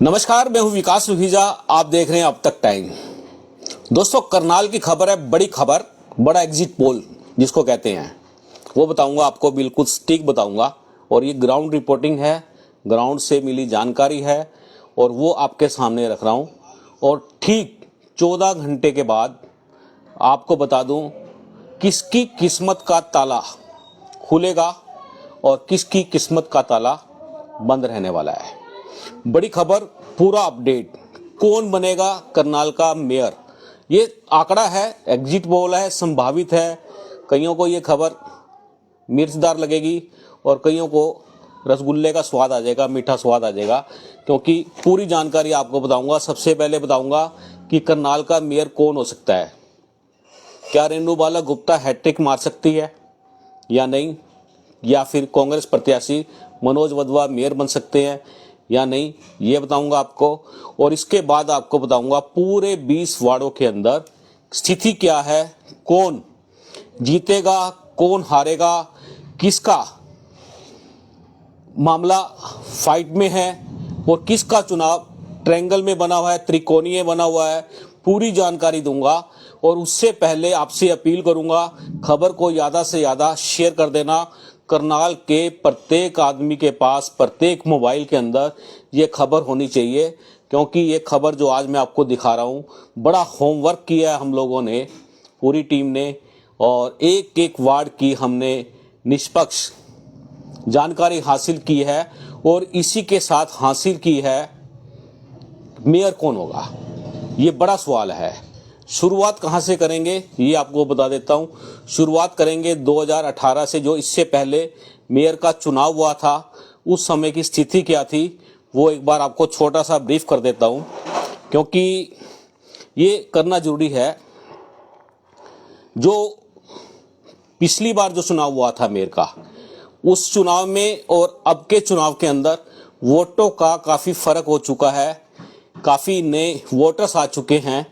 नमस्कार, मैं हूं विकास लुहीजा। आप देख रहे हैं अब तक टाइम। दोस्तों, करनाल की खबर है, बड़ी खबर, बड़ा एग्जिट पोल जिसको कहते हैं वो बताऊंगा आपको, बिल्कुल सटीक बताऊंगा। और ये ग्राउंड रिपोर्टिंग है, ग्राउंड से मिली जानकारी है और वो आपके सामने रख रहा हूं। और ठीक 14 घंटे के बाद आपको बता दूं किसकी किस्मत का ताला खुलेगा और किसकी किस्मत का ताला बंद रहने वाला है। बड़ी खबर, पूरा अपडेट, कौन बनेगा करनाल का मेयर। ये आंकड़ा है, एग्जिट पोल है, संभावित है। कईयों को ये खबर मिर्चदार लगेगी और कईयों को रसगुल्ले का स्वाद आ जाएगा, मीठा स्वाद आ जाएगा, क्योंकि पूरी जानकारी आपको बताऊंगा। सबसे पहले बताऊंगा कि करनाल का मेयर कौन हो सकता है। क्या रेणुबाला गुप्ता हैट्रिक मार सकती है या नहीं, या फिर कांग्रेस प्रत्याशी मनोज वधवा मेयर बन सकते हैं या नहीं, ये बताऊंगा आपको। और इसके बाद आपको बताऊंगा पूरे 20 वार्डों के अंदर स्थिति क्या है, कौन जीतेगा, कौन हारेगा, किसका मामला फाइट में है और किसका चुनाव ट्रायंगल में बना हुआ है, त्रिकोणीय बना हुआ है। पूरी जानकारी दूंगा। और उससे पहले आपसे अपील करूंगा, खबर को ज्यादा से ज्यादा शेयर कर देना। करनाल के प्रत्येक आदमी के पास, प्रत्येक मोबाइल के अंदर ये खबर होनी चाहिए, क्योंकि ये खबर जो आज मैं आपको दिखा रहा हूँ, बड़ा होमवर्क किया है हम लोगों ने, पूरी टीम ने, और एक एक वार्ड की हमने निष्पक्ष जानकारी हासिल की है। और इसी के साथ हासिल की है मेयर कौन होगा, ये बड़ा सवाल है। शुरुआत कहां से करेंगे ये आपको बता देता हूं। शुरुआत करेंगे 2018 से, जो इससे पहले मेयर का चुनाव हुआ था। उस समय की स्थिति क्या थी वो एक बार आपको छोटा सा ब्रीफ कर देता हूं, क्योंकि ये करना जरूरी है। जो पिछली बार जो चुनाव हुआ था मेयर का, उस चुनाव में और अब के चुनाव के अंदर वोटों का काफी फर्क हो चुका है, काफी नए वोटर्स आ चुके हैं।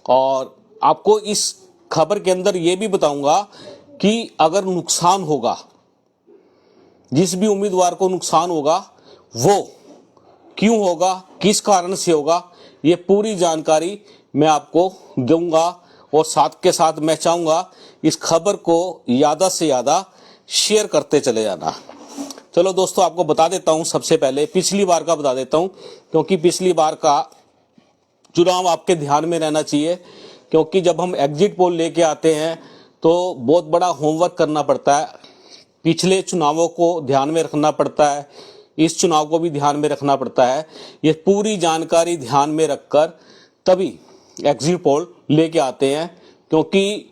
और आपको इस खबर के अंदर ये भी बताऊंगा कि अगर नुकसान होगा, जिस भी उम्मीदवार को नुकसान होगा, वो क्यों होगा, किस कारण से होगा, ये पूरी जानकारी मैं आपको दूंगा। और साथ के साथ मैं चाहूंगा इस खबर को ज्यादा से ज्यादा शेयर करते चले जाना। चलो दोस्तों, आपको बता देता हूं, सबसे पहले पिछली बार का बता देता हूं, क्योंकि पिछली बार का चुनाव आपके ध्यान में रहना चाहिए। क्योंकि जब हम एग्जिट पोल लेके आते हैं तो बहुत बड़ा होमवर्क करना पड़ता है, पिछले चुनावों को ध्यान में रखना पड़ता है, इस चुनाव को भी ध्यान में रखना पड़ता है। ये पूरी जानकारी ध्यान में रखकर तभी एग्जिट पोल लेके आते हैं। क्योंकि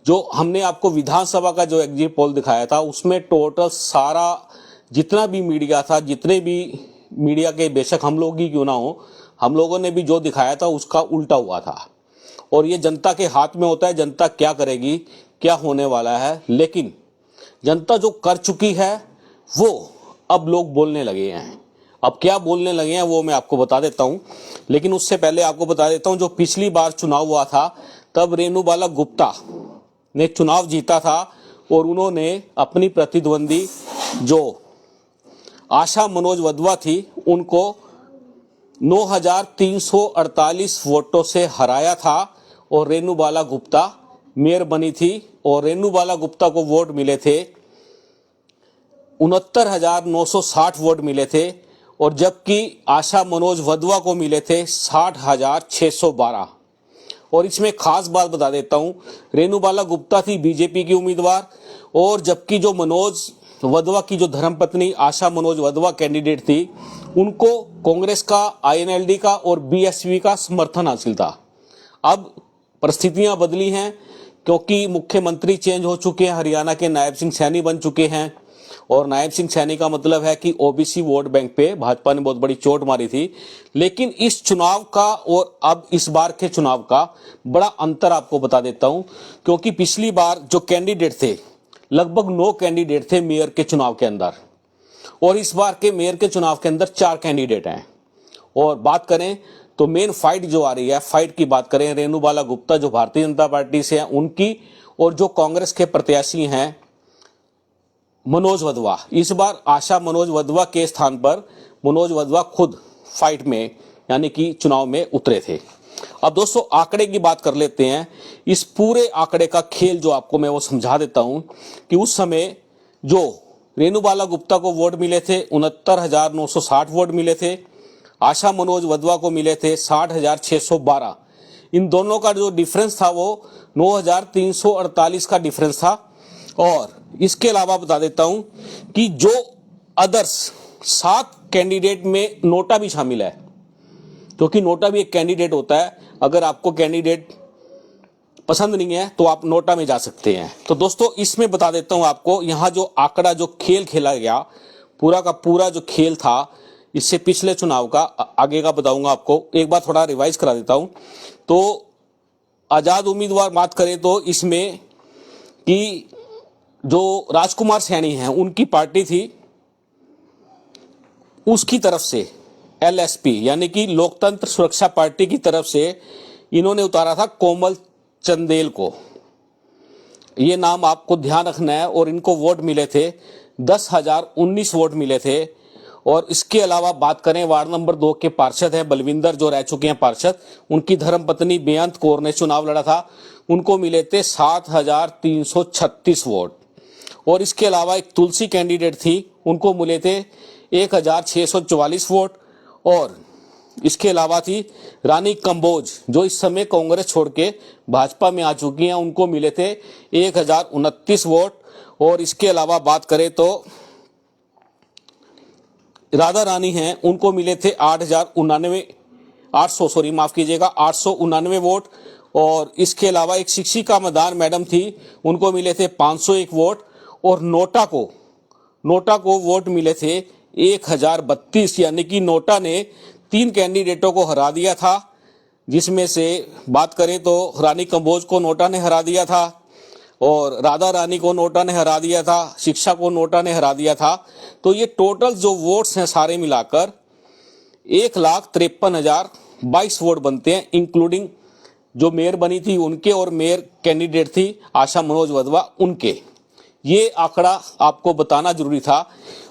जो हमने आपको विधानसभा का जो एग्जिट पोल दिखाया था, उसमें टोटल सारा जितना भी मीडिया था, जितने भी मीडिया के, बेशक हम लोग ही क्यों ना हो, हम लोगों ने भी जो दिखाया था उसका उल्टा हुआ था। और ये जनता के हाथ में होता है, जनता क्या करेगी, क्या होने वाला है। लेकिन जनता जो कर चुकी है वो अब लोग बोलने लगे हैं। अब क्या बोलने लगे हैं वो मैं आपको बता देता हूं। लेकिन उससे पहले आपको बता देता हूं, जो पिछली बार चुनाव हुआ था तब रेणुबाला गुप्ता ने चुनाव जीता था और उन्होंने अपनी प्रतिद्वंदी जो आशा मनोज वधवा थी उनको 9,348 वोटों से हराया था और रेणुबाला गुप्ता मेयर बनी थी। और रेणुबाला गुप्ता को वोट मिले थे 69,960 वोट मिले थे, और जबकि आशा मनोज वधवा को मिले थे 60,612। और इसमें खास बात बता देता हूं, रेणुबाला गुप्ता थी बीजेपी की उम्मीदवार, और जबकि जो मनोज वधवा की जो धर्मपत्नी आशा मनोज वधवा कैंडिडेट थी, उनको कांग्रेस का, आईएनएलडी का और बीएसपी का समर्थन हासिल था। अब परिस्थितियां बदली हैं, क्योंकि मुख्यमंत्री चेंज हो चुके हैं, हरियाणा के नायब सिंह सैनी बन चुके हैं। और नायब सिंह सैनी का मतलब है कि ओबीसी वोट बैंक पे भाजपा ने बहुत बड़ी चोट मारी थी। लेकिन इस चुनाव का और अब इस बार के चुनाव का बड़ा अंतर आपको बता देता हूं, क्योंकि पिछली बार जो कैंडिडेट थे, लगभग 9 कैंडिडेट थे मेयर के चुनाव के अंदर, और इस बार के मेयर के चुनाव के अंदर 4 कैंडिडेट हैं। और बात करें तो मेन फाइट जो आ रही है, फाइट की बात करें, रेणुबाला गुप्ता जो भारतीय जनता पार्टी से है उनकी, और जो कांग्रेस के प्रत्याशी हैं मनोज वधवा। इस बार आशा मनोज वधवा के स्थान पर मनोज वधवा खुद फाइट में यानी कि चुनाव में उतरे थे। अब दोस्तों आंकड़े की बात कर लेते हैं। इस पूरे आंकड़े का खेल जो आपको मैं वो समझा देता हूं कि उस समय जो रेणुबाला गुप्ता को वोट मिले थे 69,960 वोट मिले थे, आशा मनोज वधवा को मिले थे 60,612। इन दोनों का जो डिफरेंस था वो 9,348 का डिफरेंस था। और इसके अलावा बता देता हूं कि जो अदर्स 7 कैंडिडेट में नोटा भी शामिल है, क्योंकि नोटा भी एक कैंडिडेट होता है। अगर आपको कैंडिडेट पसंद नहीं है तो आप नोटा में जा सकते हैं। तो दोस्तों इसमें बता देता हूं आपको, यहां जो आंकड़ा जो खेल खेला गया पूरा का पूरा जो खेल था, इससे पिछले चुनाव का आगे का बताऊंगा आपको। एक बार थोड़ा रिवाइज करा देता हूं। तो आजाद उम्मीदवार बात करें तो इसमें कि जो राजकुमार सैनी हैं उनकी पार्टी थी, उसकी तरफ से एलएसपी यानी कि लोकतंत्र सुरक्षा पार्टी की तरफ से इन्होंने उतारा था कोमल चंदेल को। ये नाम आपको ध्यान रखना है। और इनको वोट मिले थे 10,019 वोट मिले थे। और इसके अलावा बात करें वार्ड नंबर 2 के पार्षद हैं बलविंदर, जो रह चुके हैं पार्षद, उनकी धर्मपत्नी बेअंत कौर ने चुनाव लड़ा था, उनको मिले थे 7,336 वोट। और इसके अलावा एक तुलसी कैंडिडेट थी, उनको मिले थे 1,644 वोट। और इसके अलावा थी रानी कंबोज, जो इस समय कांग्रेस छोड़ के भाजपा में आ चुकी हैं, उनको मिले थे 1,029 वोट। और इसके अलावा बात करें तो राधा रानी हैं, उनको मिले थे 899 वोट। और इसके अलावा एक शिक्षिका मदान मैडम थी, उनको मिले थे 501 वोट। और नोटा को वोट मिले थे 1,032, यानी कि नोटा ने 3 कैंडिडेटों को हरा दिया था, जिसमें से बात करें तो रानी कंबोज को नोटा ने हरा दिया था, और राधा रानी को नोटा ने हरा दिया था, शिक्षा को नोटा ने हरा दिया था। तो ये टोटल जो वोट्स हैं सारे मिलाकर 1,53,022 वोट बनते हैं, इंक्लूडिंग जो मेयर बनी थी उनके और मेयर कैंडिडेट थी आशा मनोज वधवा उनके। ये आंकड़ा आपको बताना जरूरी था।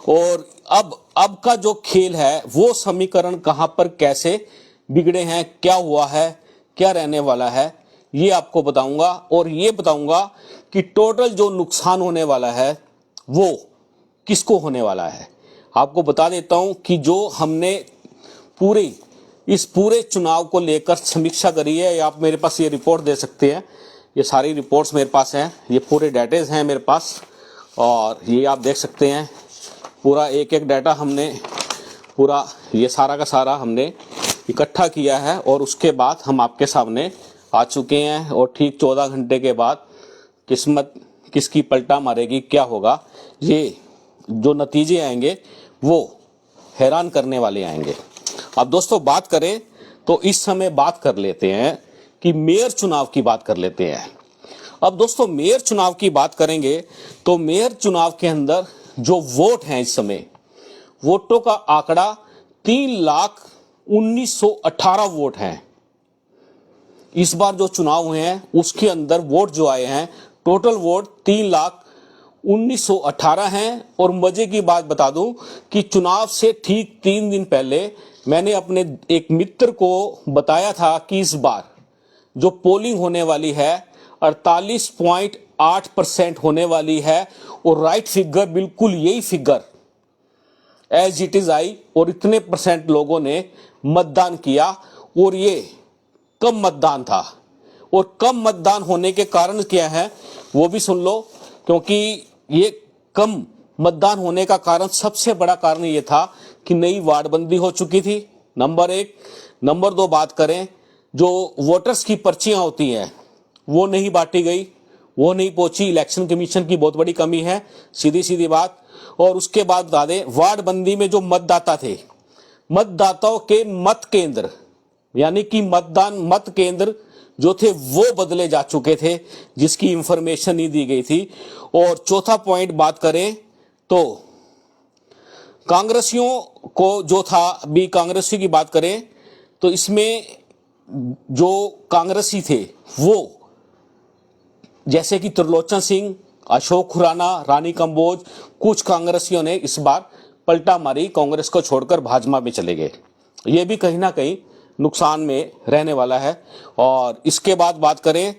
और अब का जो खेल है वो समीकरण कहां पर कैसे बिगड़े हैं, क्या हुआ है, क्या रहने वाला है, ये आपको बताऊंगा। और ये बताऊंगा कि टोटल जो नुकसान होने वाला है वो किसको होने वाला है। आपको बता देता हूं कि जो हमने इस पूरे चुनाव को लेकर समीक्षा करी है, आप मेरे पास ये रिपोर्ट दे सकते हैं, ये सारी रिपोर्ट्स मेरे पास हैं, ये पूरे डाटेज हैं मेरे पास। और ये आप देख सकते हैं पूरा एक एक डाटा हमने पूरा ये सारा का सारा हमने इकट्ठा किया है। और उसके बाद हम आपके सामने आ चुके हैं। और ठीक 14 घंटे के बाद किस्मत किसकी पलटा मारेगी, क्या होगा, ये जो नतीजे आएंगे वो हैरान करने वाले आएंगे। अब दोस्तों बात करें तो इस समय बात कर लेते हैं कि मेयर चुनाव की बात कर लेते हैं। अब दोस्तों मेयर चुनाव की बात करेंगे तो मेयर चुनाव के अंदर जो वोट हैं, इस समय वोटों का आंकड़ा 3,19,18 वोट हैं। इस बार जो चुनाव हुए हैं उसके अंदर वोट जो आए हैं, टोटल वोट 3,19,18 हैं। और मजे की बात बता दूं कि चुनाव से ठीक 3 दिन पहले मैंने अपने एक मित्र को बताया था कि इस बार जो पोलिंग होने वाली है 48.8% होने वाली है। और राइट फिगर बिल्कुल यही फिगर एज इट इज आई, और इतने परसेंट लोगों ने मतदान किया। और ये कम मतदान था। और कम मतदान होने के कारण क्या है वो भी सुन लो, क्योंकि ये कम मतदान होने का कारण, सबसे बड़ा कारण ये था कि नई वार्डबंदी हो चुकी थी, नंबर 1। नंबर 2 बात करें, जो वोटर्स की पर्चियां होती हैं वो नहीं बांटी गई, वो नहीं पहुंची। इलेक्शन कमीशन की बहुत बड़ी कमी है, सीधी सीधी बात। और उसके बाद बता दें, वार्डबंदी में जो मतदाता थे, मतदाताओं के मत केंद्र यानी कि मत केंद्र जो थे वो बदले जा चुके थे, जिसकी इंफॉर्मेशन नहीं दी गई थी। और चौथा पॉइंट बात करें तो कांग्रेसियों को जो था, अभी कांग्रेसी की बात करें तो इसमें जो कांग्रेसी थे वो जैसे कि त्रिलोचन सिंह, अशोक खुराना, रानी कंबोज, कुछ कांग्रेसियों ने इस बार पलटा मारी, कांग्रेस को छोड़कर भाजपा में चले गए। ये भी कहीं ना कहीं नुकसान में रहने वाला है। और इसके बाद बात करें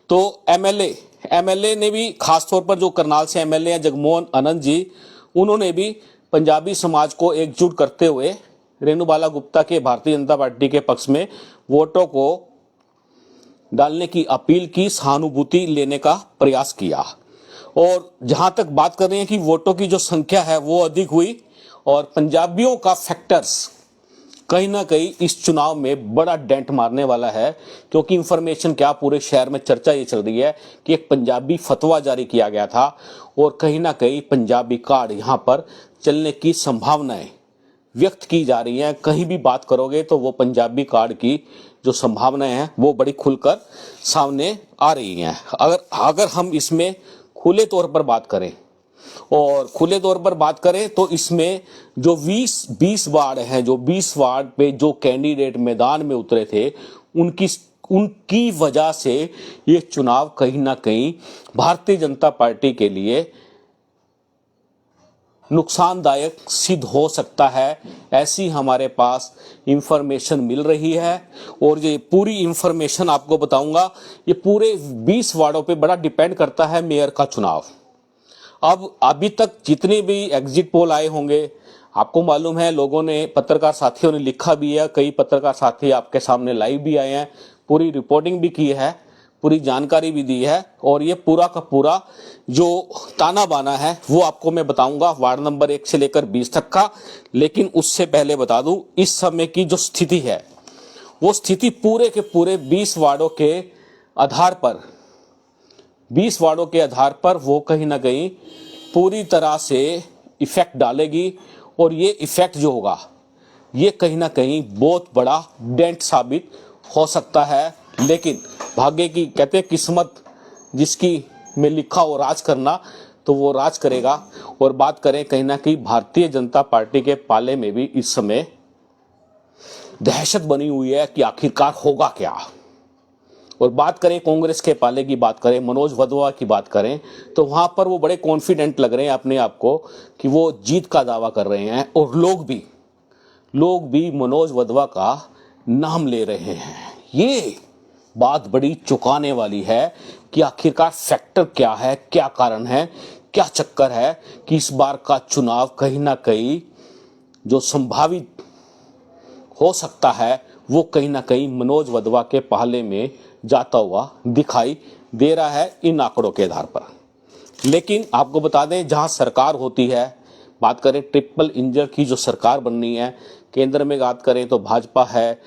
तो एमएलए ने भी, खासतौर पर जो करनाल से एमएलए हैं जगमोहन आनंद जी, उन्होंने भी पंजाबी समाज को एकजुट करते हुए रेणुबाला गुप्ता के भारतीय जनता पार्टी के पक्ष में वोटों को डालने की अपील की, सहानुभूति लेने का प्रयास किया। और जहां तक बात कर रहे हैं कि वोटों की जो संख्या है वो अधिक हुई, और पंजाबियों का फैक्टर्स कहीं ना कहीं इस चुनाव में बड़ा डेंट मारने वाला है। क्योंकि इंफॉर्मेशन क्या, पूरे शहर में चर्चा ये चल रही है कि एक पंजाबी फतवा जारी किया गया था और कहीं ना कहीं पंजाबी कार्ड यहां पर चलने की संभावनाएं व्यक्त की जा रही हैं। कहीं भी बात करोगे तो वो पंजाबी कार्ड की जो संभावनाएं हैं वो बड़ी खुलकर सामने आ रही हैं। अगर हम इसमें खुले तौर पर बात करें, और खुले तौर पर बात करें तो इसमें जो 20 वार्ड हैं, जो 20 वार्ड पे जो कैंडिडेट मैदान में उतरे थे, उनकी वजह से ये चुनाव कहीं ना कहीं भारतीय जनता पार्टी के लिए नुकसानदायक सिद्ध हो सकता है, ऐसी हमारे पास इंफॉर्मेशन मिल रही है। और ये पूरी इंफॉर्मेशन आपको बताऊंगा। ये पूरे 20 वार्डों पे बड़ा डिपेंड करता है मेयर का चुनाव। अब अभी तक जितने भी एग्जिट पोल आए होंगे, आपको मालूम है, लोगों ने, पत्रकार साथियों ने लिखा भी है, कई पत्रकार साथी आपके सामने लाइव भी आए हैं, पूरी रिपोर्टिंग भी की है, पूरी जानकारी भी दी है। और ये पूरा का पूरा जो ताना बाना है वो आपको मैं बताऊंगा वार्ड नंबर 1 से लेकर 20 तक का। लेकिन उससे पहले बता दूं, इस समय की जो स्थिति है वो स्थिति पूरे के पूरे 20 वार्डों के आधार पर, 20 वार्डों के आधार पर वो कहीं ना कहीं पूरी तरह से इफेक्ट डालेगी। और ये इफेक्ट जो होगा ये कहीं ना कहीं बहुत बड़ा डेंट साबित हो सकता है। लेकिन भाग्य की, कहते हैं किस्मत जिसकी में लिखा हो राज करना, तो वो राज करेगा। और बात करें कहीं ना कहीं भारतीय जनता पार्टी के पाले में भी इस समय दहशत बनी हुई है कि आखिरकार होगा क्या। और बात करें कांग्रेस के पाले की, बात करें मनोज वधवा की बात करें, तो वहां पर वो बड़े कॉन्फिडेंट लग रहे हैं अपने आप को कि वो जीत का दावा कर रहे हैं। और लोग भी मनोज वधवा का नाम ले रहे हैं। ये बात बड़ी चौंकाने वाली है कि आखिरकार फैक्टर क्या है, क्या कारण है, क्या चक्कर है कि इस बार का चुनाव कहीं ना कहीं जो संभावित हो सकता है वो कहीं ना कहीं मनोज वधवा के पहले में जाता हुआ दिखाई दे रहा है इन आंकड़ों के आधार पर। लेकिन आपको बता दें, जहां सरकार होती है, बात करें ट्रिपल इंजन की जो सरकार बननी है, केंद्र में बात करें तो भाजपा है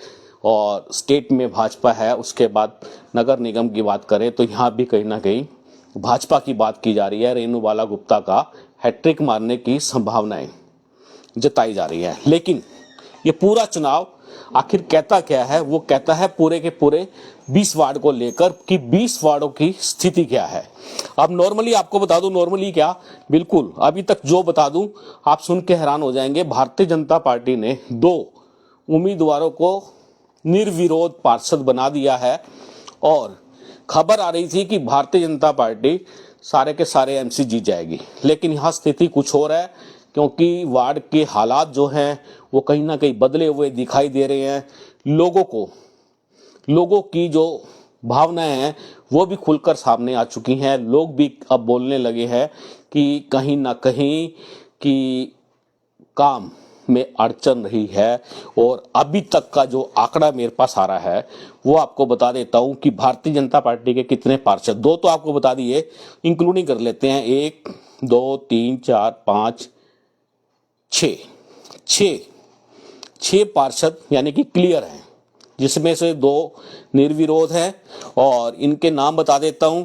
और स्टेट में भाजपा है, उसके बाद नगर निगम की बात करें तो यहाँ भी कहीं ना कहीं भाजपा की बात की जा रही है। रेणुबाला गुप्ता का हैट्रिक मारने की संभावनाएं जताई जा रही है। लेकिन ये पूरा चुनाव आखिर कहता क्या है, वो कहता है पूरे के पूरे 20 वार्ड को लेकर कि 20 वार्डों की स्थिति क्या है। अब नॉर्मली आपको बता दूं, नॉर्मली क्या, बिल्कुल अभी तक जो बता दूं आप सुन के हैरान हो जाएंगे। भारतीय जनता पार्टी ने 2 उम्मीदवारों को निर्विरोध पार्षद बना दिया है। और खबर आ रही थी कि भारतीय जनता पार्टी सारे के सारे एमसी जीत जाएगी। लेकिन यहाँ स्थिति कुछ और है, क्योंकि वार्ड के हालात जो हैं वो कहीं ना कहीं बदले हुए दिखाई दे रहे हैं। लोगों की जो भावनाएं हैं वो भी खुलकर सामने आ चुकी हैं। लोग भी अब बोलने लगे हैं कि कहीं ना कहीं कि काम में अड़चन रही है। और अभी तक का जो आंकड़ा मेरे पास आ रहा है वो आपको बता देता हूं कि भारतीय जनता पार्टी के कितने पार्षद, 2 तो आपको बता दिए, इंक्लूडिंग कर लेते हैं, 1 2 3 4 5 6 पार्षद यानी कि क्लियर हैं, जिसमें से 2 निर्विरोध हैं। और इनके नाम बता देता हूं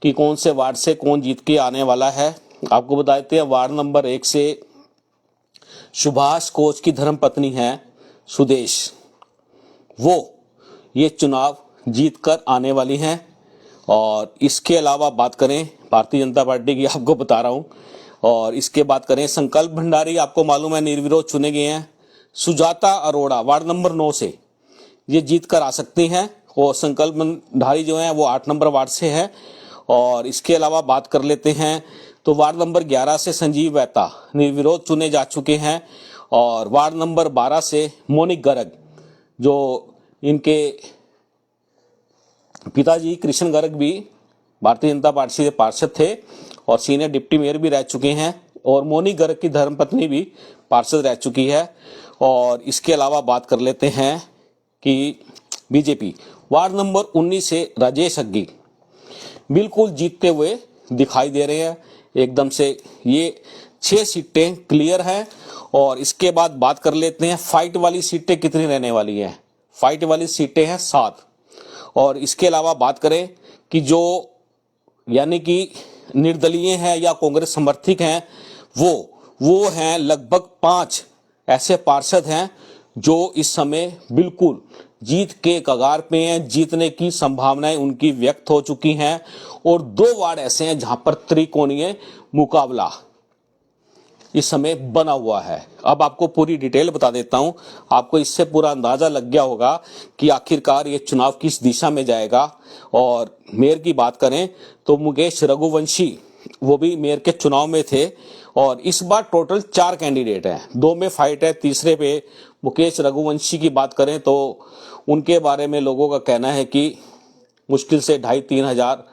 कि कौन से वार्ड से कौन जीत के आने वाला है। आपको बता देते हैं, वार्ड नंबर 1 से सुभाष कोच की धर्मपत्नी है सुदेश, वो ये चुनाव जीत कर आने वाली हैं। और इसके अलावा बात करें भारतीय जनता पार्टी की, आपको बता रहा हूं, और इसके बात करें संकल्प भंडारी, आपको मालूम है निर्विरोध चुने गए हैं। सुजाता अरोड़ा वार्ड नंबर 9 से ये जीत कर आ सकती हैं। और संकल्प भंडारी जो है वो 8 नंबर वार्ड से है। और इसके अलावा बात कर लेते हैं तो वार्ड नंबर 11 से संजीव वैता निर्विरोध चुने जा चुके हैं। और वार्ड नंबर 12 से मोनिक गर्ग, जो इनके पिताजी कृष्ण गर्ग भी भारतीय जनता पार्टी से पार्षद थे और सीनियर डिप्टी मेयर भी रह चुके हैं, और मोनिक गर्ग की धर्मपत्नी भी पार्षद रह चुकी है। और इसके अलावा बात कर लेते हैं कि बीजेपी वार्ड नंबर 19 से राजेश अग्गी बिल्कुल जीतते हुए दिखाई दे रहे हैं एकदम से। ये 6 सीटें क्लियर हैं। और इसके बाद बात कर लेते हैं फाइट वाली सीटें कितनी रहने वाली हैं। फाइट वाली सीटें हैं 7। और इसके अलावा बात करें कि जो यानी कि निर्दलीय हैं या कांग्रेस समर्थक हैं, वो हैं लगभग 5 ऐसे पार्षद हैं जो इस समय बिल्कुल जीत के कगार पे हैं, जीतने की संभावनाएं उनकी व्यक्त हो चुकी हैं। और 2 वार्ड ऐसे हैं जहां पर त्रिकोणीय मुकाबला इस समय बना हुआ है। अब आपको पूरी डिटेल बता देता हूं, आपको इससे पूरा अंदाजा लग गया होगा कि आखिरकार ये चुनाव किस दिशा में जाएगा। और मेयर की बात करें तो मुकेश रघुवंशी वो भी मेयर के चुनाव में थे, और इस बार टोटल 4 कैंडिडेट हैं, 2 में फाइट है, तीसरे पे मुकेश रघुवंशी की बात करें तो उनके बारे में लोगों का कहना है कि मुश्किल से 2,500-3 हजार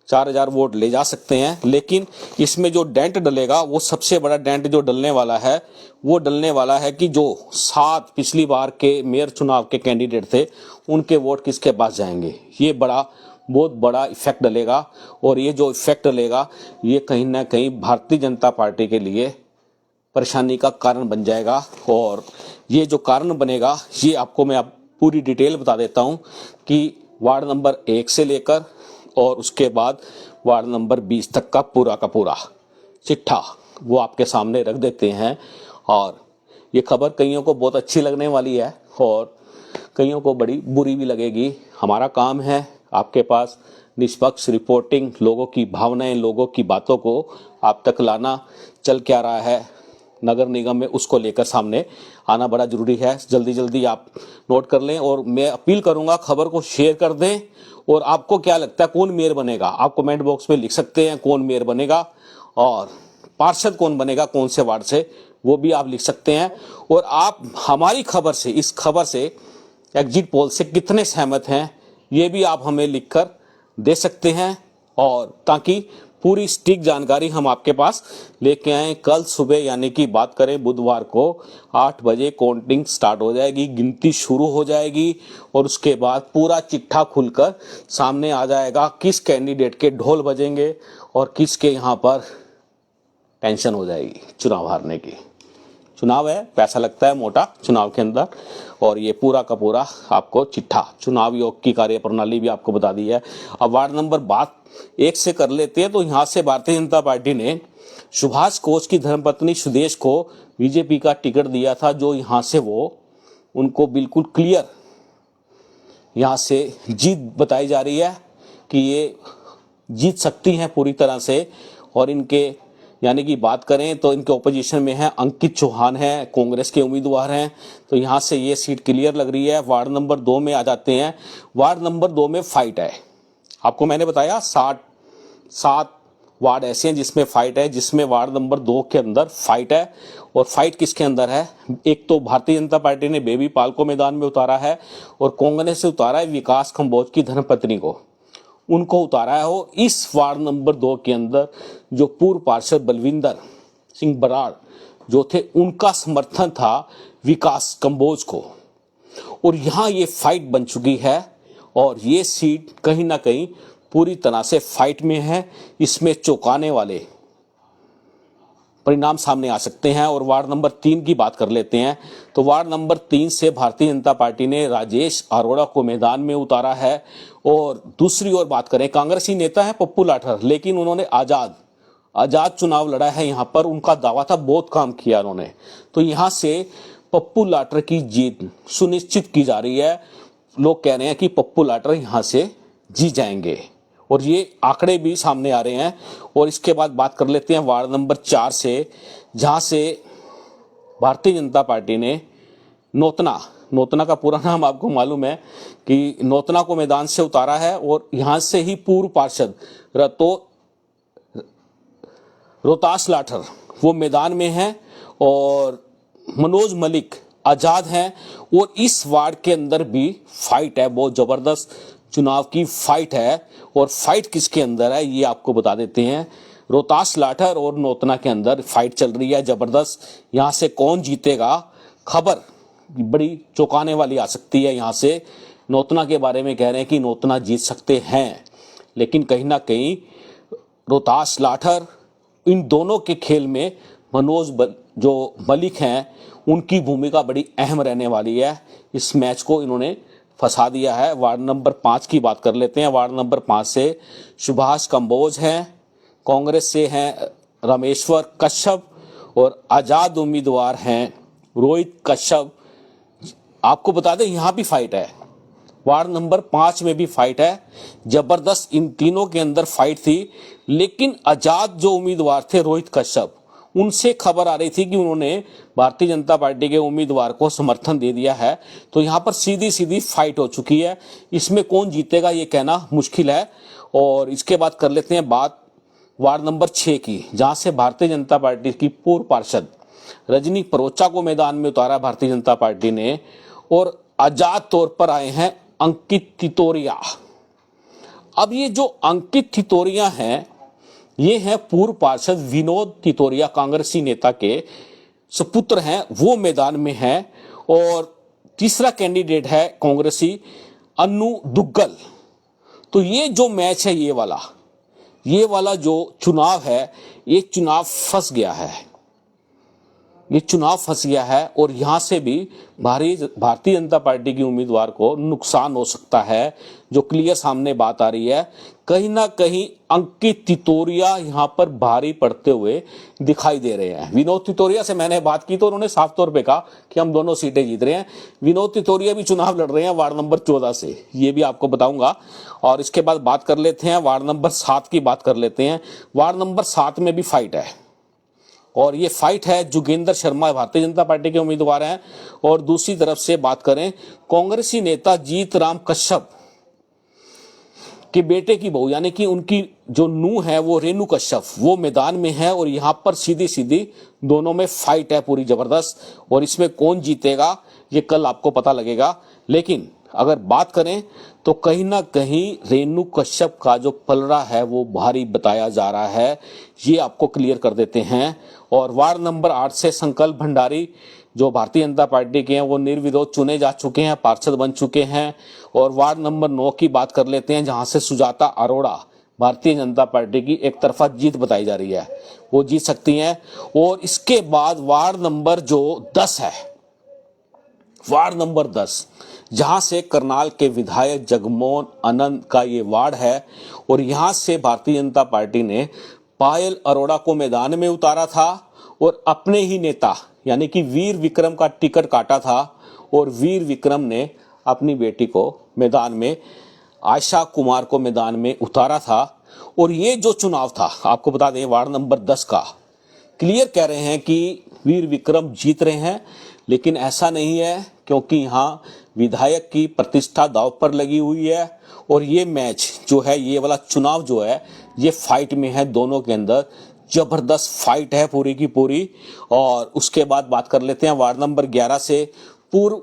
4 हजार वोट ले जा सकते हैं। लेकिन इसमें जो डेंट डलेगा, वो सबसे बड़ा डेंट जो डलने वाला है वो डलने वाला है कि जो 7 पिछली बार के मेयर चुनाव के कैंडिडेट थे उनके वोट किसके पास जाएंगे। ये बहुत बड़ा इफेक्ट डलेगा। और ये जो इफेक्ट डलेगा ये कहीं ना कहीं भारतीय जनता पार्टी के लिए परेशानी का कारण बन जाएगा। और ये जो कारण बनेगा ये आपको मैं पूरी डिटेल बता देता हूं कि वार्ड नंबर 1 से लेकर और उसके बाद वार्ड नंबर 20 तक का पूरा चिट्ठा वो आपके सामने रख देते हैं। और ये खबर कईयों को बहुत अच्छी लगने वाली है और कईयों को बड़ी बुरी भी लगेगी। हमारा काम है आपके पास निष्पक्ष रिपोर्टिंग, लोगों की भावनाएं, लोगों की बातों को आप तक लाना। चल क्या रहा है नगर निगम में उसको लेकर सामने आना बड़ा जरूरी है। जल्दी आप नोट कर लें और मैं अपील करूंगा खबर को शेयर कर दें। और आपको क्या लगता है कौन मेयर बनेगा, आप कमेंट बॉक्स में लिख सकते हैं कौन मेयर बनेगा, और पार्षद कौन बनेगा कौन से वार्ड से वो भी आप लिख सकते हैं। और आप हमारी खबर से, इस खबर से, एग्जिट पोल से कितने सहमत हैं ये भी आप हमें लिखकर दे सकते हैं। और ताकि पूरी सटीक जानकारी हम आपके पास लेके आए। कल सुबह यानी कि बात करें बुधवार को 8 बजे काउंटिंग स्टार्ट हो जाएगी, गिनती शुरू हो जाएगी और उसके बाद पूरा चिट्ठा खुलकर सामने आ जाएगा। किस कैंडिडेट के ढोल बजेंगे और किसके यहाँ पर टेंशन हो जाएगी चुनाव हारने की। चुनाव है, पैसा लगता है मोटा चुनाव के अंदर, और ये पूरा का पूरा आपको चिट्ठा चुनाव आयोग की कार्यप्रणाली भी आपको बता दी है। अब वार्ड नंबर 1 से कर लेते हैं तो यहाँ से भारतीय जनता पार्टी ने सुभाष कोच की धर्मपत्नी सुदेश को बीजेपी का टिकट दिया था, जो यहाँ से वो उनको बिल्कुल क्लियर यहाँ से जीत बताई जा रही है कि ये जीत सकती हैं पूरी तरह से। और इनके यानी कि बात करें तो इनके ओपोजिशन में है अंकित चौहान है, कांग्रेस के उम्मीदवार हैं, तो यहाँ से ये सीट क्लियर लग रही है। वार्ड नंबर 2 में आ जाते हैं। वार्ड नंबर 2 में फाइट है, आपको मैंने बताया 7 वार्ड ऐसे हैं जिसमें फाइट है, जिसमें वार्ड नंबर 2 के अंदर फाइट है। और फाइट किसके अंदर है, एक तो भारतीय जनता पार्टी ने बेबी पाल को मैदान में उतारा है और कांग्रेस से उतारा है विकास कंबोज की धर्मपत्नी को, उनको उतारा है। हो इस वार्ड नंबर 2 के अंदर जो पूर्व पार्षद बलविंदर सिंह बराड़ जो थे उनका समर्थन था विकास कंबोज को, और यहाँ ये फाइट बन चुकी है और ये सीट कहीं ना कहीं पूरी तरह से फाइट में है। इसमें चौंकाने वाले परिणाम सामने आ सकते हैं। और वार्ड नंबर 3 की बात कर लेते हैं तो वार्ड नंबर 3 से भारतीय जनता पार्टी ने राजेश अरोड़ा को मैदान में उतारा है। और दूसरी ओर बात करें, कांग्रेसी नेता है पप्पू लाठर, लेकिन उन्होंने आजाद चुनाव लड़ा है। यहाँ पर उनका दावा था, बहुत काम किया उन्होंने, तो यहाँ से पप्पू लाठर की जीत सुनिश्चित की जा रही है। लोग कह रहे हैं कि पप्पू लाठर यहाँ से जीत जाएंगे और ये आंकड़े भी सामने आ रहे हैं। और इसके बाद बात कर लेते हैं वार्ड नंबर 4 से, जहां से भारतीय जनता पार्टी ने नौतना का पूरा नाम आपको मालूम है कि नौतना को मैदान से उतारा है। और यहां से ही पूर्व पार्षद रोहतास लाठर वो मैदान में है और मनोज मलिक आजाद हैं और इस वार्ड के अंदर भी फाइट है, बहुत जबरदस्त चुनाव की फाइट है। और फाइट किसके अंदर है ये आपको बता देते हैं। रोहतास लाठर और नौतना के अंदर फाइट चल रही है जबरदस्त। यहाँ से कौन जीतेगा, खबर बड़ी चौंकाने वाली आ सकती है। यहाँ से नौतना के बारे में कह रहे हैं कि नौतना जीत सकते हैं, लेकिन कहीं ना कहीं रोहतास लाठर इन दोनों के खेल में मनोज जो मलिक हैं उनकी भूमिका बड़ी अहम रहने वाली है। इस मैच को इन्होंने फंसा दिया है। वार्ड नंबर 5 की बात कर लेते हैं। वार्ड नंबर 5 से सुभाष कंबोज हैं, कांग्रेस से हैं रामेश्वर कश्यप और आजाद उम्मीदवार हैं रोहित कश्यप। आपको बता दें यहाँ भी फाइट है, वार्ड नंबर 5 में भी फाइट है जबरदस्त। इन तीनों के अंदर फाइट थी, लेकिन आजाद जो उम्मीदवार थे रोहित कश्यप, उनसे खबर आ रही थी कि उन्होंने भारतीय जनता पार्टी के उम्मीदवार को समर्थन दे दिया है। तो यहाँ पर सीधी सीधी फाइट हो चुकी है। इसमें कौन जीतेगा ये कहना मुश्किल है। और इसके बाद कर लेते हैं बात वार्ड नंबर 6 की, जहां से भारतीय जनता पार्टी की पूर्व पार्षद रजनी परोचा को मैदान में उतारा भारतीय जनता पार्टी ने, और आजाद तौर पर आए हैं अंकित तितोरिया। अब ये जो अंकित तितोरिया हैं ये हैं पूर्व पार्षद विनोद तितोरिया, कांग्रेसी नेता के सुपुत्र हैं, वो मैदान में हैं। और तीसरा कैंडिडेट है कांग्रेसी अन्नू दुग्गल। तो ये जो मैच है ये वाला जो चुनाव है, ये चुनाव फंस गया है। ये चुनाव फंस गया है और यहां से भी भारतीय जनता पार्टी की उम्मीदवार को नुकसान हो सकता है। जो क्लियर सामने बात आ रही है, कहीं ना कहीं अंकित तितोरिया यहां पर भारी पड़ते हुए दिखाई दे रहे हैं। विनोद तितोरिया से मैंने बात की तो उन्होंने साफ तौर पे कहा कि हम दोनों सीटें जीत रहे हैं। विनोद तितोरिया भी चुनाव लड़ रहे हैं वार्ड नंबर 14 से, ये भी आपको बताऊंगा। और इसके बाद बात कर लेते हैं वार्ड नंबर 7 की बात कर लेते हैं। वार्ड नंबर 7 में भी फाइट है, और ये फाइट है जोगेंद्र शर्मा भारतीय जनता पार्टी के उम्मीदवार हैं। और दूसरी तरफ से बात करें कांग्रेसी नेता जीत राम कश्यप के बेटे की बहू, यानी कि उनकी जो नूह है वो रेणु कश्यप, वो मैदान में है। और यहां पर सीधी सीधी दोनों में फाइट है पूरी जबरदस्त। और इसमें कौन जीतेगा ये कल आपको पता लगेगा। लेकिन अगर बात करें तो कहीं ना कहीं रेणु कश्यप का जो पलड़ा है वो भारी बताया जा रहा है, ये आपको क्लियर कर देते हैं। और वार्ड नंबर 8 से संकल्प भंडारी जो भारतीय जनता पार्टी के हैं वो निर्विरोध चुने जा चुके हैं, पार्षद बन चुके हैं। और वार्ड नंबर 9 की बात कर लेते हैं, जहां से सुजाता अरोड़ा भारतीय जनता पार्टी की एक तरफा जीत बताई जा रही है, वो जीत सकती हैं। और इसके बाद वार्ड नंबर जो 10 है, वार्ड नंबर 10 जहां से करनाल के विधायक जगमोहन आनंद का ये वार्ड है। और यहां से भारतीय जनता पार्टी ने पायल अरोड़ा को मैदान में उतारा था और अपने ही नेता यानी कि वीर विक्रम का टिकट काटा था। और वीर विक्रम ने अपनी बेटी को मैदान में, आयशा कुमार को मैदान में उतारा था। और ये जो चुनाव था आपको बता दें वार्ड नंबर 10 का, क्लियर कह रहे हैं कि वीर विक्रम जीत रहे हैं, लेकिन ऐसा नहीं है, क्योंकि यहाँ विधायक की प्रतिष्ठा दांव पर लगी हुई है। और ये मैच जो है, ये वाला चुनाव जो है, ये फाइट में है, दोनों के अंदर जबरदस्त फाइट है पूरी की पूरी। और उसके बाद बात कर लेते हैं वार्ड नंबर 11 से। पूर्व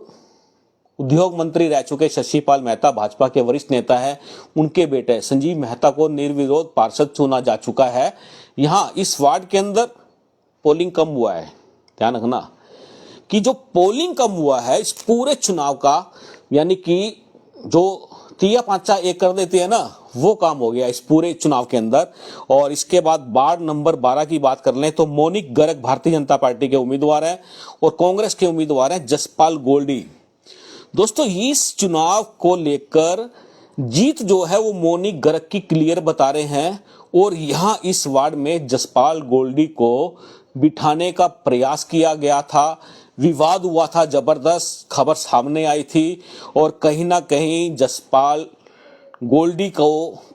उद्योग मंत्री रह चुके शशिपाल मेहता भाजपा के वरिष्ठ नेता है, उनके बेटे संजीव मेहता को निर्विरोध पार्षद चुना जा चुका है। यहाँ इस वार्ड के अंदर पोलिंग कम हुआ है, ध्यान रखना कि जो पोलिंग कम हुआ है इस पूरे चुनाव का, यानी कि जो तिया पांचा एक कर देती है ना, वो काम हो गया इस पूरे चुनाव के अंदर। और इसके बाद वार्ड नंबर 12 की बात कर लें तो मोनिक गर्ग भारतीय जनता पार्टी के उम्मीदवार हैं और कांग्रेस के उम्मीदवार हैं जसपाल गोल्डी। दोस्तों इस चुनाव को लेकर जीत जो है वो मोनिक गर्ग की क्लियर बता रहे हैं। और यहाँ इस वार्ड में जसपाल गोल्डी को बिठाने का प्रयास किया गया था, विवाद हुआ था, जबरदस्त खबर सामने आई थी। और कहीं ना कहीं जसपाल गोल्डी को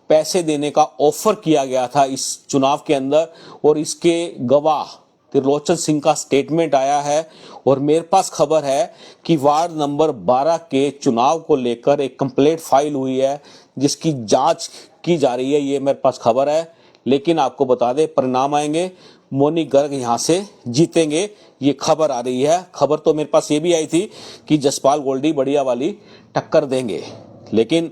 पैसे देने का ऑफर किया गया था इस चुनाव के अंदर। और इसके गवाह त्रिलोचन सिंह का स्टेटमेंट आया है। और मेरे पास खबर है कि वार्ड नंबर 12 के चुनाव को लेकर एक कंप्लेंट फाइल हुई है, जिसकी जांच की जा रही है, ये मेरे पास खबर है। लेकिन आपको बता दें परिणाम आएंगे मोनी गर्ग यहां से जीतेंगे, ये खबर आ रही है। खबर तो मेरे पास ये भी आई थी कि जसपाल गोल्डी बढ़िया वाली टक्कर देंगे, लेकिन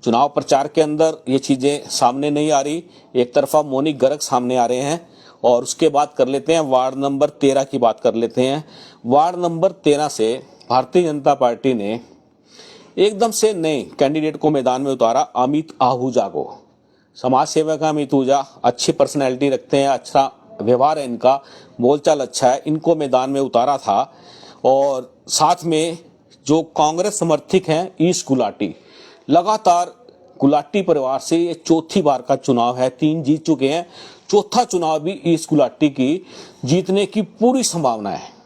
चुनाव प्रचार के अंदर ये चीजें सामने नहीं आ रही। एक तरफा मोनी गर्ग सामने आ रहे हैं। और उसके बाद कर लेते हैं वार्ड नंबर 13 की बात कर लेते हैं। वार्ड नंबर 13 से भारतीय जनता पार्टी ने एकदम से नए कैंडिडेट को मैदान में उतारा, अमित आहूजा को। समाज सेवक अमित आहूजा, अच्छी पर्सनैलिटी रखते हैं, अच्छा व्यवहार है इनका, बोलचाल अच्छा है, इनको मैदान में उतारा था। और साथ में जो कांग्रेस समर्थक हैं ईश गुलाटी, लगातार गुलाटी परिवार से ये चौथी बार का चुनाव है, 3 जीत चुके हैं, चौथा चुनाव भी ईश गुलाटी की जीतने की पूरी संभावना है।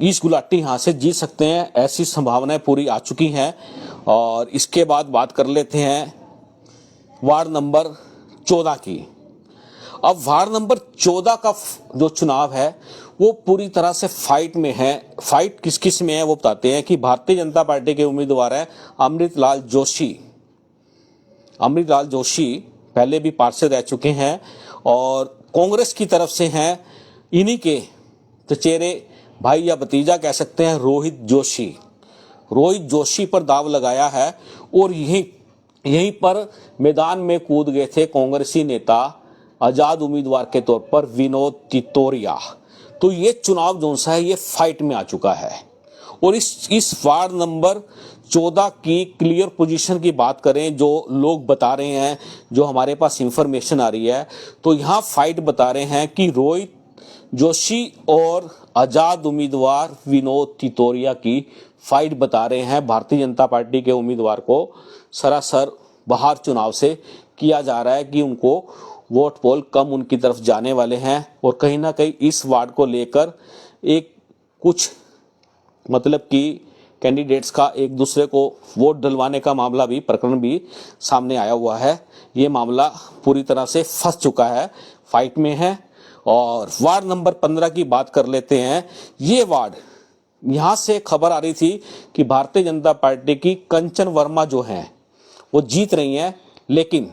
ईश गुलाटी यहां से जीत सकते हैं, ऐसी संभावनाएं पूरी आ चुकी हैं। और इसके बाद बात कर लेते हैं वार्ड नंबर 14 की। अब वार्ड नंबर 14 का जो चुनाव है वो पूरी तरह से फाइट में है। फाइट किस किस में है वो बताते हैं कि भारतीय जनता पार्टी के उम्मीदवार हैं अमृतलाल जोशी। अमृतलाल जोशी पहले भी पार्षद रह चुके हैं और कांग्रेस की तरफ से हैं इन्हीं के चचेरे भाई या भतीजा कह सकते हैं रोहित जोशी। रोहित जोशी पर दाव लगाया है और यहीं पर मैदान में कूद गए थे कांग्रेसी नेता आजाद उम्मीदवार के तौर पर विनोद तितोरिया। तो ये चुनाव जो सा है ये फाइट में आ चुका है। और इस वार्ड नंबर 14 की क्लियर पोजीशन की बात करें, जो लोग बता रहे हैं, जो हमारे पास इंफॉर्मेशन आ रही है, तो यहाँ फाइट बता रहे हैं कि रोहित जोशी और आजाद उम्मीदवार विनोद तितोरिया की फाइट बता रहे हैं। भारतीय जनता पार्टी के उम्मीदवार को सरासर बाहर चुनाव से किया जा रहा है कि उनको वोट पोल कम उनकी तरफ जाने वाले हैं। और कहीं ना कहीं इस वार्ड को लेकर एक कुछ मतलब कि कैंडिडेट्स का एक दूसरे को वोट डलवाने का मामला भी, प्रकरण भी सामने आया हुआ है। ये मामला पूरी तरह से फंस चुका है, फाइट में है। और वार्ड नंबर 15 की बात कर लेते हैं। ये वार्ड, यहां से खबर आ रही थी कि भारतीय जनता पार्टी की कंचन वर्मा जो हैं वो जीत रही हैं, लेकिन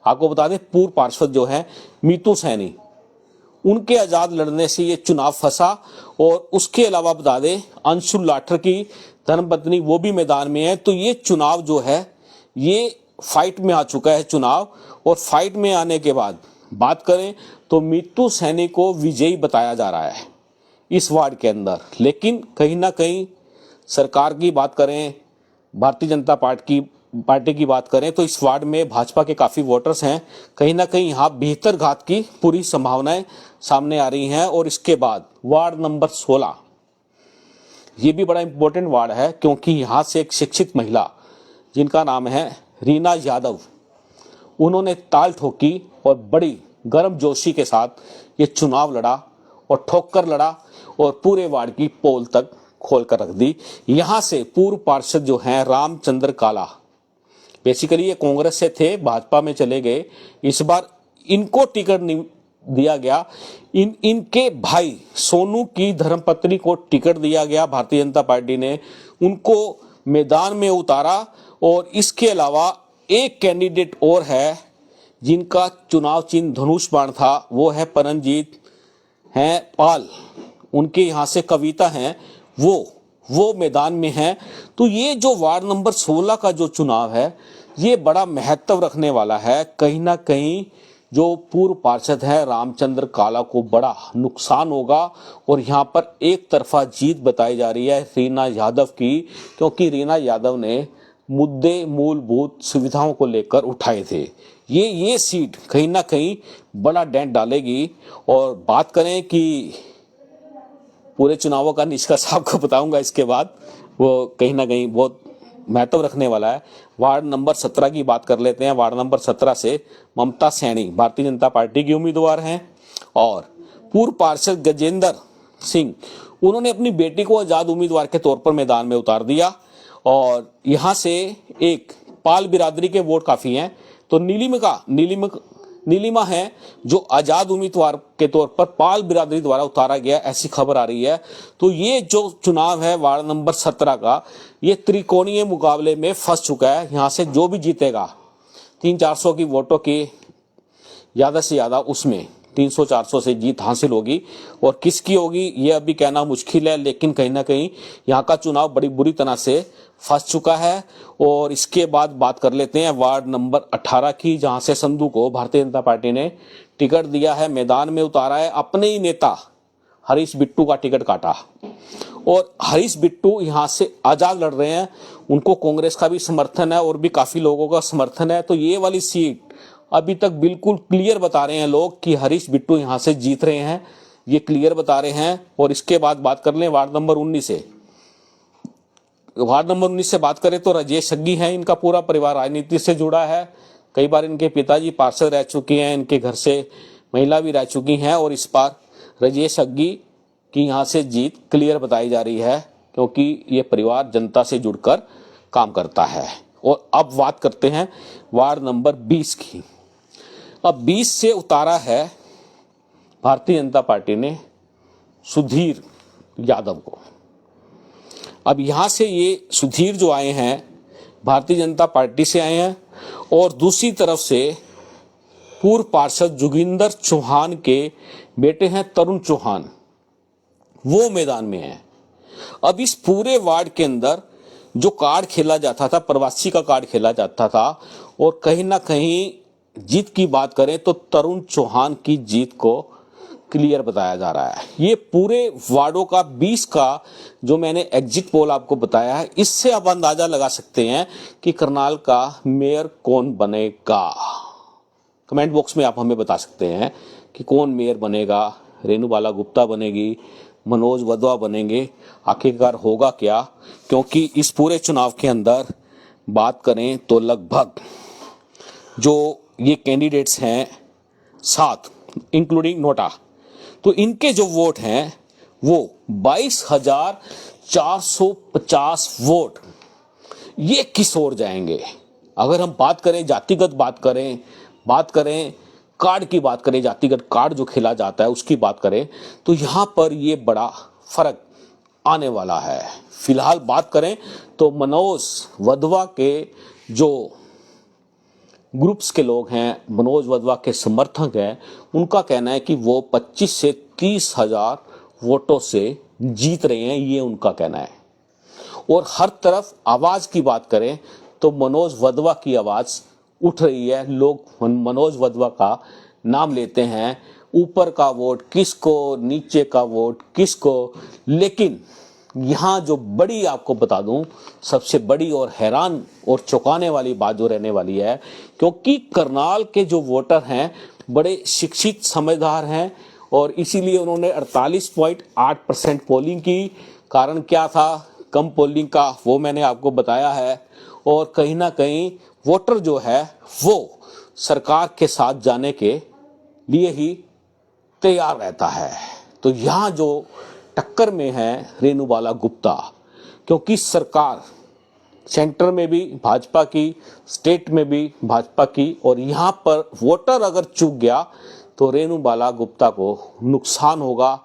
आपको बता दें पूर्व पार्षद जो है मीतू सैनी, उनके आजाद लड़ने से ये चुनाव फंसा। और उसके अलावा बता दें अंशुल लाठर की धर्मपत्नी वो भी मैदान में है। तो ये चुनाव जो है ये फाइट में आ चुका है चुनाव। और फाइट में आने के बाद बात करें तो मीतू सैनी को विजयी बताया जा रहा है इस वार्ड के अंदर। लेकिन कहीं ना कहीं सरकार की बात करें, भारतीय जनता पार्टी की बात करें तो इस वार्ड में भाजपा के काफी वोटर्स हैं। कहीं ना कहीं यहाँ बेहतर घात की पूरी संभावनाएं सामने आ रही हैं। और इसके बाद वार्ड नंबर 16, ये भी बड़ा इंपॉर्टेंट वार्ड है क्योंकि यहाँ से एक शिक्षित महिला जिनका नाम है रीना यादव, उन्होंने ताल ठोकी और बड़ी गर्मजोशी के साथ ये चुनाव लड़ा और ठोकर लड़ा और पूरे वार्ड की पोल तक खोल कर रख दी। यहाँ से पूर्व पार्षद जो हैं रामचंद्र काला, बेसिकली ये कांग्रेस से थे, भाजपा में चले गए, इस बार इनको टिकट नहीं दिया गया। इनके भाई सोनू की धर्मपत्नी को टिकट दिया गया, भारतीय जनता पार्टी ने उनको मैदान में उतारा। और इसके अलावा एक कैंडिडेट और है जिनका चुनाव चिन्ह धनुष बाण था, वो है परमजीत हैं पाल, उनके यहाँ से कविता हैं, वो मैदान में हैं। तो ये जो वार्ड नंबर 16 का जो चुनाव है ये बड़ा महत्व रखने वाला है। कहीं ना कहीं जो पूर्व पार्षद है रामचंद्र काला को बड़ा नुकसान होगा। और यहाँ पर एक तरफा जीत बताई जा रही है रीना यादव की, क्योंकि रीना यादव ने मुद्दे मूलभूत सुविधाओं को लेकर उठाए थे। ये सीट कहीं ना कहीं बड़ा डेंट डालेगी। और बात करें कि पूरे चुनावों का निष्कर्ष आपको बताऊंगा इसके बाद, वो कहीं ना कहीं बहुत महत्व रखने वाला है। वार्ड नंबर 17 की बात कर लेते हैं। वार्ड नंबर 17 से ममता सैनी भारतीय जनता पार्टी की उम्मीदवार हैं और पूर्व पार्षद गजेंद्र सिंह, उन्होंने अपनी बेटी को आजाद उम्मीदवार के तौर पर मैदान में उतार दिया। और यहाँ से एक पाल बिरादरी के वोट काफी हैं, तो नीलिमा है जो आजाद उम्मीदवार के तौर पर पाल बिरादरी द्वारा उतारा गया, ऐसी खबर आ रही है। तो ये जो चुनाव है वार्ड नंबर 17 का, ये त्रिकोणीय मुकाबले में फंस चुका है। यहाँ से जो भी जीतेगा 300-400 की वोटों की ज्यादा से ज्यादा उसमें 300-400 से जीत हासिल होगी, और किसकी होगी ये अभी कहना मुश्किल है, लेकिन कहीं ना कहीं यहाँ का चुनाव बड़ी बुरी तरह से फंस चुका है। और इसके बाद बात कर लेते हैं वार्ड नंबर 18 की, जहां से संधू को भारतीय जनता पार्टी ने टिकट दिया है, मैदान में उतारा है। अपने ही नेता हरीश बिट्टू का टिकट काटा, और हरीश बिट्टू यहां से आजाद लड़ रहे हैं। उनको कांग्रेस का भी समर्थन है और भी काफी लोगों का समर्थन है। तो ये वाली सीट अभी तक बिल्कुल क्लियर बता रहे हैं लोग कि हरीश बिट्टू यहां से जीत रहे हैं, ये क्लियर बता रहे हैं। और इसके बाद बात कर लें वार्ड नंबर 19 से। वार्ड नंबर 19 से बात करें तो राजेश अग्गी हैं, इनका पूरा परिवार राजनीति से जुड़ा है। कई बार इनके पिताजी पार्षद रह चुके हैं, इनके घर से महिला भी रह चुकी हैं, और इस बार राजेश अग्गी की यहाँ से जीत क्लियर बताई जा रही है, क्योंकि ये परिवार जनता से जुड़कर काम करता है। और अब बात करते हैं वार्ड नंबर 20 की। अब 20 से उतारा है भारतीय जनता पार्टी ने सुधीर यादव को। अब यहां से ये सुधीर जो आए हैं भारतीय जनता पार्टी से आए हैं, और दूसरी तरफ से पूर्व पार्षद जोगिंदर चौहान के बेटे हैं तरुण चौहान, वो मैदान में हैं। अब इस पूरे वार्ड के अंदर जो कार्ड खेला जाता था, प्रवासी का कार्ड खेला जाता था, और कहीं ना कहीं जीत की बात करें तो तरुण चौहान की जीत को क्लियर बताया जा रहा है। ये पूरे वार्डों का 20 का जो मैंने एग्जिट पोल आपको बताया है, इससे आप अंदाजा लगा सकते हैं कि करनाल का मेयर कौन बनेगा। कमेंट बॉक्स में आप हमें बता सकते हैं कि कौन मेयर बनेगा। रेणुबाला गुप्ता बनेगी, मनोज वधवा बनेंगे, आखिरकार होगा क्या? क्योंकि इस पूरे चुनाव के अंदर बात करें तो लगभग जो ये कैंडिडेट्स हैं 7 इंक्लूडिंग नोटा, तो इनके जो वोट हैं वो 22,450 वोट ये किस ओर जाएंगे। अगर हम बात करें जातिगत बात करें कार्ड की बात करें, जातिगत कार्ड जो खेला जाता है उसकी बात करें, तो यहां पर ये बड़ा फर्क आने वाला है। फिलहाल बात करें तो मनोज वधवा के जो ग्रुप्स के लोग हैं, मनोज वधवा के समर्थक हैं, उनका कहना है कि वो 25 से 30 हजार वोटों से जीत रहे हैं, ये उनका कहना है। और हर तरफ आवाज की बात करें तो मनोज वधवा की आवाज उठ रही है। लोग मनोज वधवा का नाम लेते हैं, ऊपर का वोट किसको, नीचे का वोट किसको। लेकिन यहाँ जो बड़ी आपको बता दूं, सबसे बड़ी और हैरान और चौंकाने वाली बात जो रहने वाली है, क्योंकि करनाल के जो वोटर हैं बड़े शिक्षित समझदार हैं, और इसीलिए उन्होंने 48.8% पोलिंग की। कारण क्या था कम पोलिंग का, वो मैंने आपको बताया है। और कहीं ना कहीं वोटर जो है वो सरकार के साथ जाने के लिए ही तैयार रहता है। तो यहाँ जो टक्कर में है रेणुबाला गुप्ता, क्योंकि सरकार सेंटर में भी भाजपा की, स्टेट में भी भाजपा की, और यहाँ पर वोटर अगर चूक गया तो रेणुबाला गुप्ता को नुकसान होगा,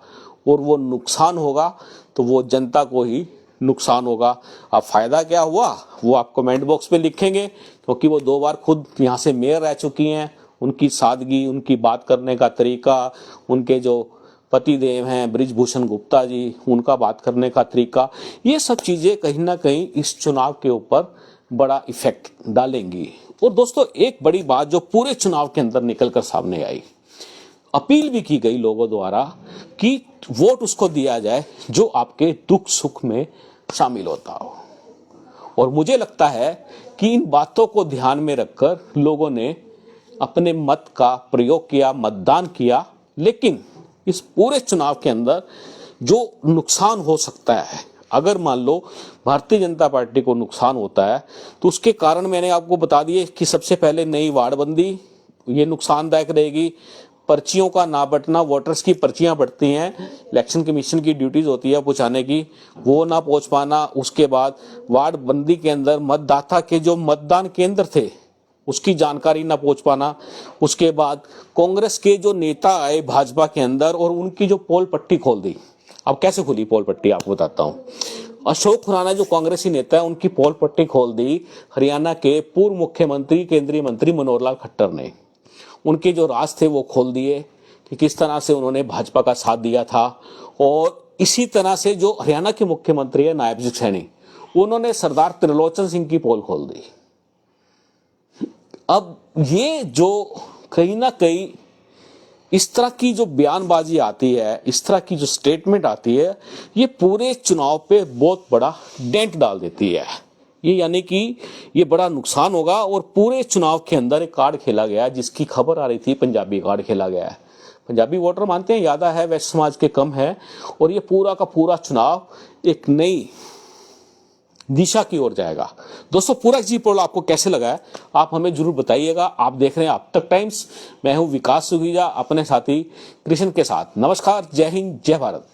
और वो नुकसान होगा तो वो जनता को ही नुकसान होगा। अब फायदा क्या हुआ वो आप कमेंट बॉक्स में लिखेंगे, क्योंकि वो 2 बार खुद यहाँ से मेयर रह चुकी हैं। उनकी सादगी, उनकी बात करने का तरीका, उनके जो पतिदेव हैं बृजभूषण गुप्ता जी, उनका बात करने का तरीका, ये सब चीजें कहीं ना कहीं इस चुनाव के ऊपर बड़ा इफेक्ट डालेंगी। और दोस्तों एक बड़ी बात जो पूरे चुनाव के अंदर निकल कर सामने आई, अपील भी की गई लोगों द्वारा कि वोट उसको दिया जाए जो आपके दुख सुख में शामिल होता हो। और मुझे लगता है कि इन बातों को ध्यान में रखकर लोगों ने अपने मत का प्रयोग किया, मतदान किया। लेकिन इस पूरे चुनाव के अंदर जो नुकसान हो सकता है, अगर मान लो भारतीय जनता पार्टी को नुकसान होता है, तो उसके कारण मैंने आपको बता दिए कि सबसे पहले नई वार्डबंदी ये नुकसानदायक रहेगी। पर्चियों का ना बंटना, वोटर्स की पर्चियां बढ़ती हैं, इलेक्शन कमीशन की ड्यूटीज होती है पहुंचाने की, वो ना पहुंच पाना। उसके बाद वार्ड बंदी के अंदर मतदाता के जो मतदान केंद्र थे उसकी जानकारी ना पहुंच पाना। उसके बाद कांग्रेस के जो नेता आए भाजपा के अंदर और उनकी जो पोल पट्टी खोल दी। अब कैसे खुली पोल पट्टी आपको बताता हूं। अशोक खुराना जो कांग्रेसी नेता है उनकी पोल पट्टी खोल दी हरियाणा के पूर्व मुख्यमंत्री केंद्रीय मंत्री मनोहर लाल खट्टर ने। उनके जो राज थे वो खोल दिए, कि किस तरह से उन्होंने भाजपा का साथ दिया था। और इसी तरह से जो हरियाणा के मुख्यमंत्री है नायब सिंह सैनी, उन्होंने सरदार त्रिलोचन सिंह की पोल खोल दी। अब ये जो कहीं ना कहीं इस तरह की जो बयानबाजी आती है, इस तरह की जो स्टेटमेंट आती है, ये पूरे चुनाव पे बहुत बड़ा डेंट डाल देती है। ये यानी कि ये बड़ा नुकसान होगा। और पूरे चुनाव के अंदर एक कार्ड खेला गया जिसकी खबर आ रही थी, पंजाबी कार्ड खेला गया है। पंजाबी वोटर मानते हैं ज्यादा है, वैश्य समाज के कम है। और ये पूरा का पूरा चुनाव एक नई दिशा की ओर जाएगा। दोस्तों, पूरा जी पोल आपको कैसे लगा है आप हमें जरूर बताइएगा। आप देख रहे हैं अब तक टाइम्स, मैं हूं विकास सुगीजा अपने साथी कृष्ण के साथ। नमस्कार, जय हिंद, जय भारत।